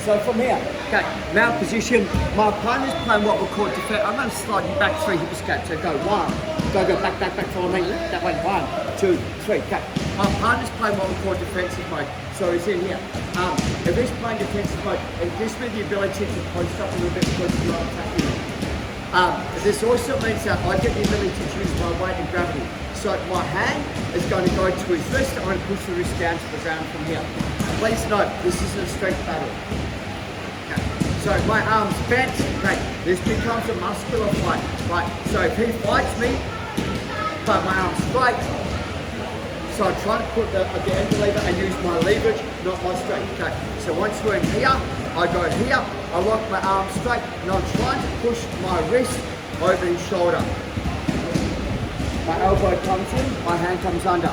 So from here, okay, mount position. My partner's playing what we call defense. I'm going to slide you back 3 hip escapes. So go 1, go back, follow me. That way, 1, 2, 3. Okay. My partner's playing what we call defensive mode. So he's in here. If he's playing defensive mode, it gives me the ability to post up a little bit because you're not attacking me. This also means that I get the ability to use my weight and gravity. So my hand is going to go to his wrist. I'm going to push the wrist down to the ground from here. Please note, this isn't a strength battle. Okay. So my arm's bent. Okay. This becomes a muscular fight. Right. So if he fights me, but my arm's straight. So I try to put the end lever and use my leverage, not my strength. Okay. So once we're in here, I go here. I lock my arm straight, and I'm trying to push my wrist over his shoulder. My elbow comes in, my hand comes under.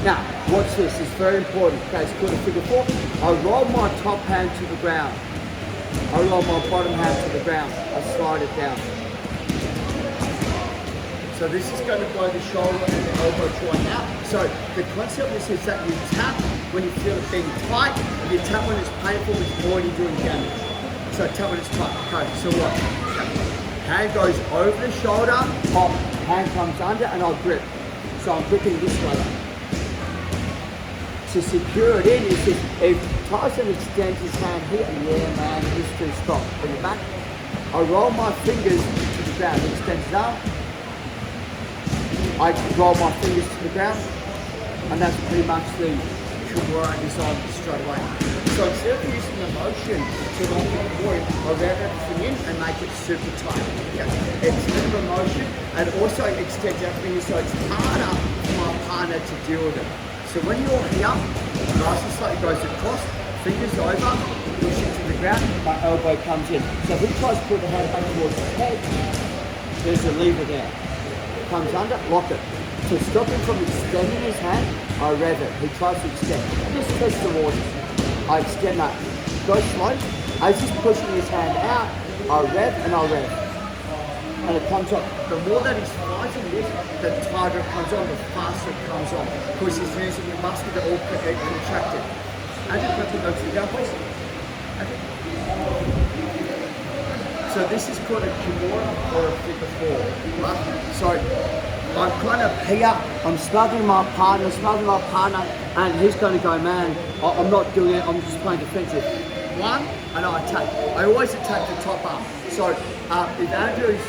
Now, watch this, it's very important. Okay, it's called a figure 4. I roll my top hand to the ground. I roll my bottom hand to the ground. I slide it down. So this is going to blow the shoulder and the elbow joint out. So the concept of this is that you tap when you feel it being tight. If you tap when it's painful, it's already doing damage. So tap when it's tight. Okay, so what? Hand goes over the shoulder, pop, hand comes under, and I'll grip. So I'm gripping this way. To secure it in, if Tyson extends his hand here, yeah man, he's too strong. Bring it back. I roll my fingers to the ground, he extends his arm. I roll my fingers to the ground, and that's pretty much the Kimura design straight away. So instead of using the motion to lock the point, I wrap everything in and make it super tight. Yeah. It's a bit of a motion, and also it extends everything so it's harder for my partner to deal with it. So when you're here, nice and slightly goes across, fingers over, push it to the ground, my elbow comes in. So if he tries to put the hand back towards his head, there's a lever there. Comes under, lock it. To stop him from extending his hand, I rev it. He tries to extend. Just test the waters. I extend that. Go slow. As he's pushing his hand out, I rev and I rev. And it comes on. The more that he's fighting this, the tighter it comes on, the faster it comes on. Because he's using the muscle that all contracted. And just let me go to the ground, please. Okay. So this is called a Kimura or a figure 4. Right? So I'm kind of here, I'm smothering my partner, and he's going to go, man, I'm not doing it, I'm just playing defensive. 1, and I attack. I always attack the top arm. So if Andrew's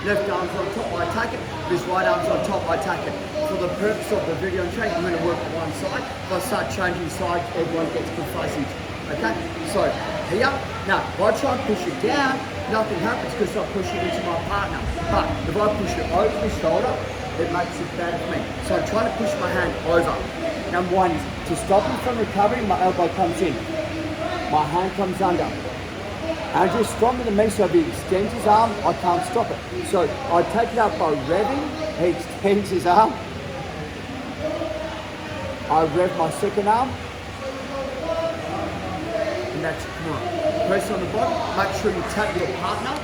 left arm's on top, I attack it. If his right arm's on top, I attack it. For the purpose of the video and training, I'm going to work on one side. If I start changing sides, everyone gets complacent. Okay? So here, now if I try and push it down, nothing happens because I'm pushing into my partner. But if I push it over the shoulder, it makes it better for me. So I'm trying to push my hand over. Number 1 is to stop him from recovering, my elbow comes in. My hand comes under. Andrew's stronger than me, so if he extends his arm, I can't stop it. So I take it up by revving, he extends his arm. I rev my second arm. And that's Kimura. Press on the bottom, make sure you tap your partner.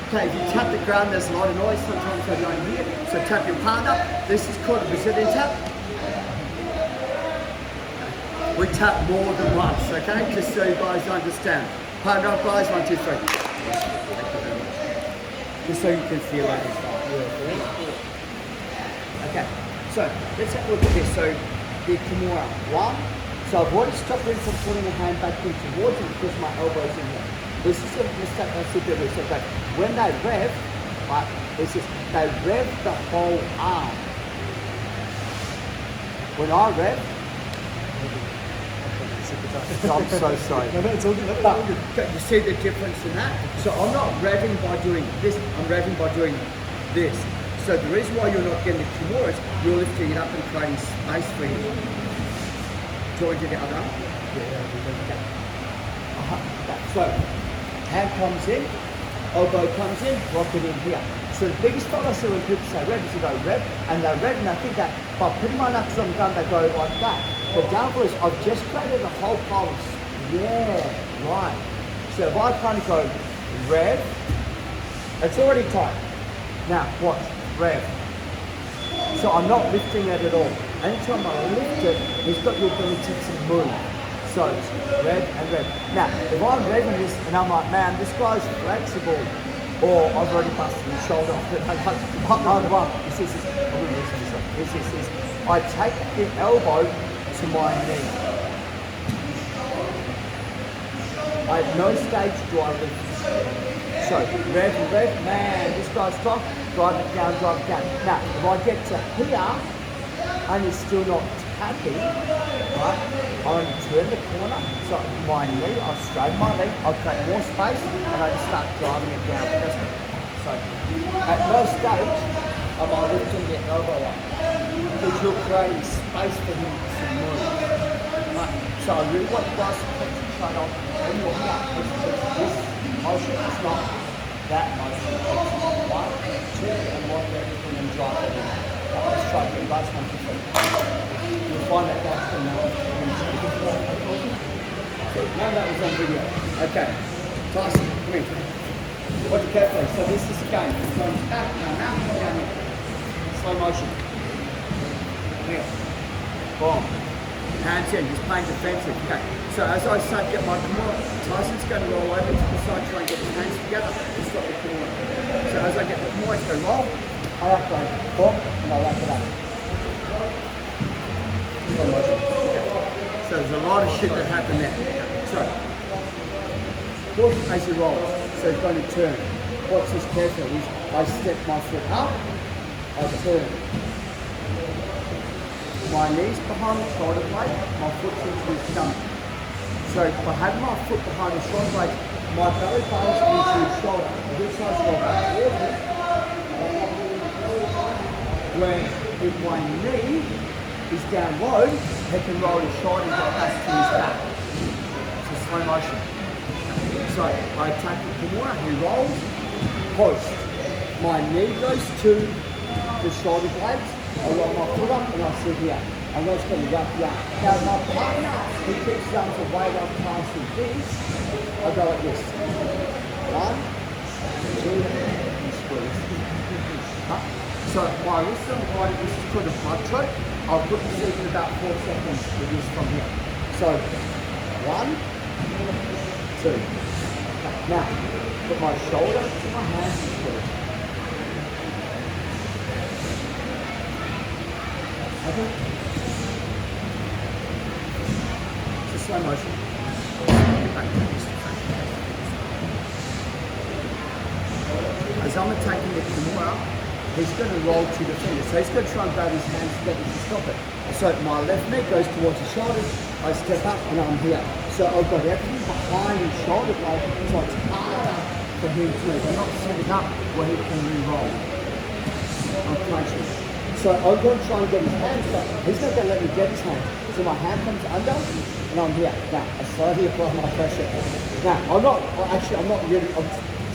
Okay, if you tap the ground, there's a lot of noise, sometimes I don't hear. So tap your partner. This is called a Brazilian tap. We tap more than once, okay? Just so you guys understand. Partner up, guys, 1, 2, 3. Thank you very much. Just so you can feel it as well. Okay, so let's have a look at this. So the Kimura, 1. So I've already stopped him from putting a hand back in towards him because my elbow's in here. This is a mistake I see people say, but when they rev, right, it's just, they rev the whole arm. When I rev, I'm so sorry. No, it's all good. But you see the difference in that? So I'm not revving by doing this, I'm revving by doing this. So the reason why you're not getting the Kimura is you're lifting it up and creating space for you. Join to the other arm. Yeah. So, hand comes in, elbow comes in, lock it in here. So the biggest problem I see when people say rev is they go rev, and they rev, and I think that by putting my knuckles on the gun, they go like that. The downfall is I've just created a whole pulse. Yeah, right. So if I kind of go rev, it's already tight. Now, watch, rev. So I'm not lifting it at all. Anytime I lift it, it's got the ability to move. So it's rev and rev. Now, if I'm revving this and I'm like, man, this guy's flexible, or I've already busted his shoulder off it. This. I take the elbow to my knee. At no stage do I lift. So, rev and rev, man, this guy's strong, drive it down. Now, if I get to here, and it's still not tapping, right, I turn the corner, so my knee, I'll straighten my leg, I'll create more space, and I just start driving it down. So, at no stage am I lifting the elbow up, because you're creating space for him to move. Right? So I really want you guys to concentrate on when you're here, this motion, it's not that motion. It's 1, 2, and 1 leg, and then drive it in. Let's try to do both 1, 2, 3. You'll find that that's the now. So none of that was on video. Okay. Tyson, come here. Watch it carefully. So this is the game. It's going back, now, down here. Slow motion. Here. Boom. Hands in, he's playing defensive. Okay. So as I start to get my Kimura, Tyson's going to roll over to the side, try and get his hands together and stop the Kimura. So as I get the Kimura, it's going to roll. I have to boom, and I wrap it up. Slow motion. Okay. So there's a lot of shit that happened there. So, as he rolls, so he's going to turn. Watch this carefully. I step my foot up, I turn. My knees behind the shoulder blade, my foot's into his stomach. So by having my foot behind the shoulder blade, my belly button's into his shoulder. This side's shoulder. When if my knee is down low, he can roll his shoulder and go back to his back. So slow motion. So I attack the Kimura, he rolls, post. My knee goes to the shoulder blades, I roll my foot up and I sit here. I'm just going to wrap you up. Now my partner, he keeps down to way up past this, I go like this. 1, 2, and squeeze. So my wrist on the body, this is called a blood choke. I'll put the seat in about 4 seconds with this from here. So 1, 2. Now, put my shoulder to my hands and squeeze. Okay. It's a slow motion. As I'm attacking the Kimura, he's going to roll to the fingers. So he's going to try and grab his hands together to stop it. So my left knee goes towards his shoulders, I step up and I'm here. So I've got everything behind his shoulder blade, so it's harder for him to move. I'm not setting up where he can re-roll. I'm punching. So I'm going to try and get his hands back. He's not going to let me get his hands. So my hand comes under and I'm here. Now, I slowly apply my pressure. Now, I'm not really, I'm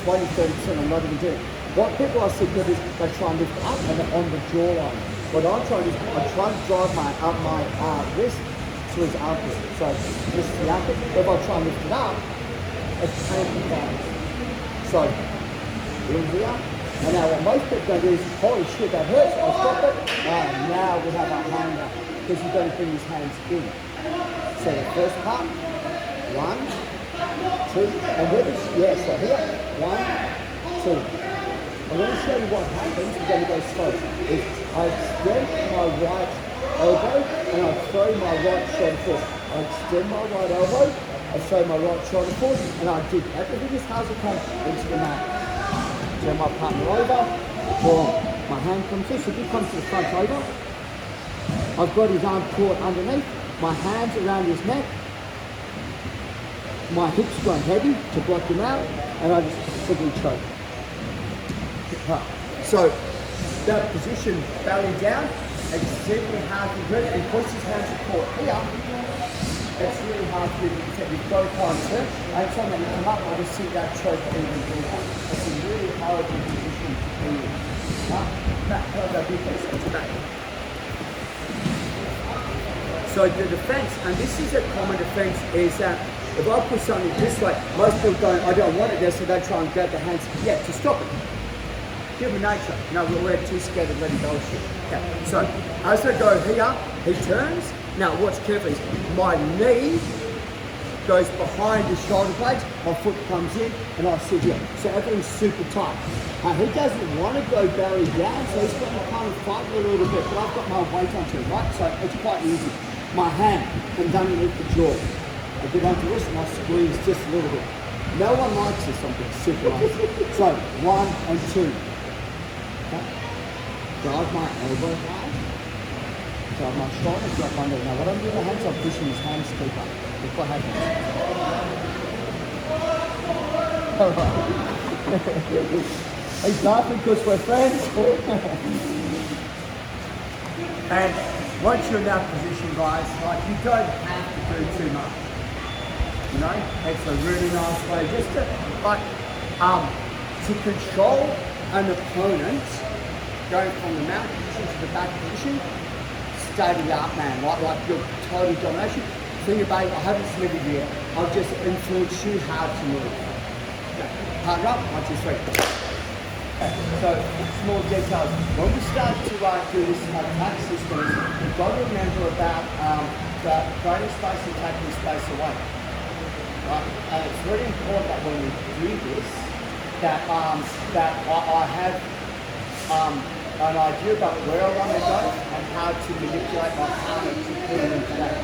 20, 30%, I'm not even doing it. What people I see do is they try and lift up and they're on the jawline. What I'm trying to do is I try and drive my wrist to his armpit. So this is the armpit. If I try and lift it up, it's painful down. So in here. And now what most people don't do is, holy shit, that hurts, I'll stop it. Now we have our hand up, because he's going to bring his hands in. So the first part, 1, 2, and with this, yeah, so here, 1, 2. I'm going to show you what happens, we're going to go slow. Is I extend my right elbow, and I throw my right shoulder forward. I extend my right elbow, I throw my right shoulder forward, and I dig everything as hard as I can into the mat. Turn my partner over, boom. My hand comes in, so if he comes to the front over, I've got his arm caught underneath, my hands around his neck, my hips gone heavy to block him out, and I just simply choke. So that position, belly down, extremely hard to grip, and because his hands are caught here, it's really hard for you to get your both arms turn. And so when you come up, I just see that choke even deeper. It's a really hard position to be in. So the defense, and this is a common defense, is that if I put something this way, most people don't, I don't want it there, so they try and grab the hands, to stop it. Human nature. No, we're too scared of letting go of shit. Okay. So as I go here, he turns. Now watch carefully. My knee goes behind the shoulder blades, my foot comes in, and I sit here. So everything's super tight. He doesn't want to go belly down, so he's going to kind of fight me a little bit, but I've got my weight onto him, right? So it's quite easy. My hand comes underneath the jaw. I get onto this and I squeeze just a little bit. No one likes this, something super nice. So 1 and 2. Okay. Drive my elbow high. Drive my shoulder, drop under. Now what I'm doing with my hands, I'm pushing his hands deeper. Look what happens. Alright. He's laughing because we're friends. And once you're in that position, guys, like you don't have to do too much. You know, it's a really nice way just to control an opponent, going from the mount position to the back position, state of the art, man. Like your total domination. Think about it, I haven't submitted yet. I've just influenced you how to move. Okay. Partner up, 1, 2, 3. So, small details. When we start to do this attack systems, you've got to remember about creating space and taking space away. Right? And it's really important that when we do this, that I have an idea about where I want to go and how to manipulate my partner to put it into that.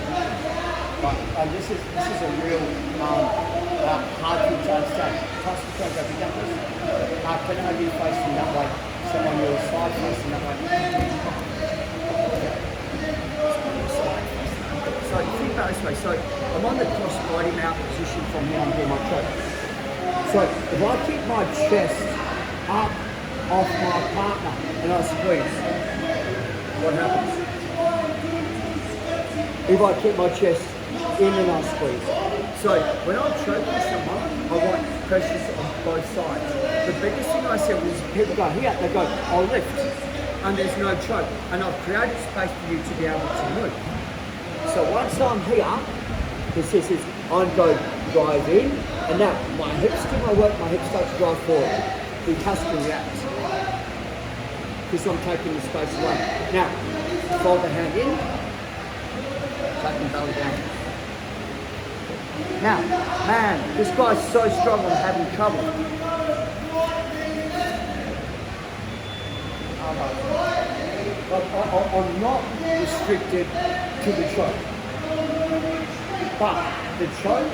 Right? And this is a real hard thing to understand. Toss the go down this. Can I be facing that way? So on your side facing that way. So think about this way. So I'm on the cross body mount position from here. I'm doing my choke. So if I keep my chest up off my partner and I squeeze, what happens? If I keep my chest in and I squeeze. So when I'm choking someone, I want pressures on both sides. The biggest thing I said was people go here, they go, I'll lift, and there's no choke. And I've created space for you to be able to move. So once I'm here, this is, I go drive in, and now my hips do my work, my hips start to drive forward. The customer reacts. Because I'm taking the space away. Now, fold the hand in, take the belly down. Now, man, this guy's so strong I'm having trouble. I'm not restricted to the choke. But the choke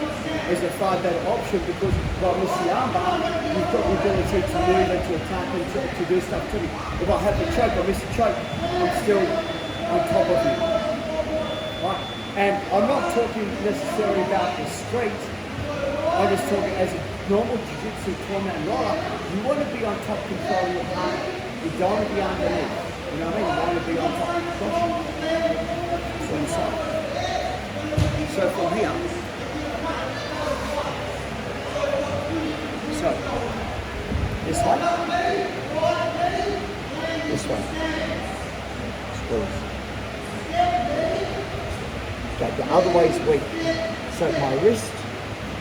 is a far better option because by missing the armbar, you've got the ability to move and to attack and to do stuff to me. If I have the choke, I miss the choke, I'm still on top of you. Right? And I'm not talking necessarily about the street, I'm just talking as a normal jiu-jitsu tournament and roller, you want to be on top controlling your partner. You don't want to be underneath. You know what I mean? You want to be on top of the crushing. So inside. So from here, so this way, this way, squeeze. Okay, the other way is weak. So my wrist,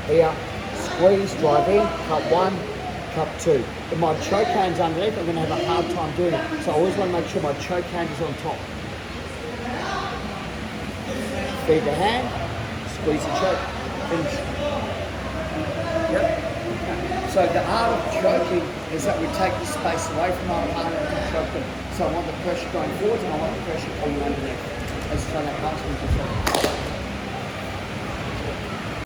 here, squeeze, drive in, cut 1, cut 2. If my choke hand's underneath, I'm going to have a hard time doing it. So I always want to make sure my choke hand is on top. Feed the hand, squeeze the choke, finish. Yep. So the art of choking is that we take the space away from our partner and choke them. So I want the pressure going forward and I want the pressure coming underneath. Let's try that last one.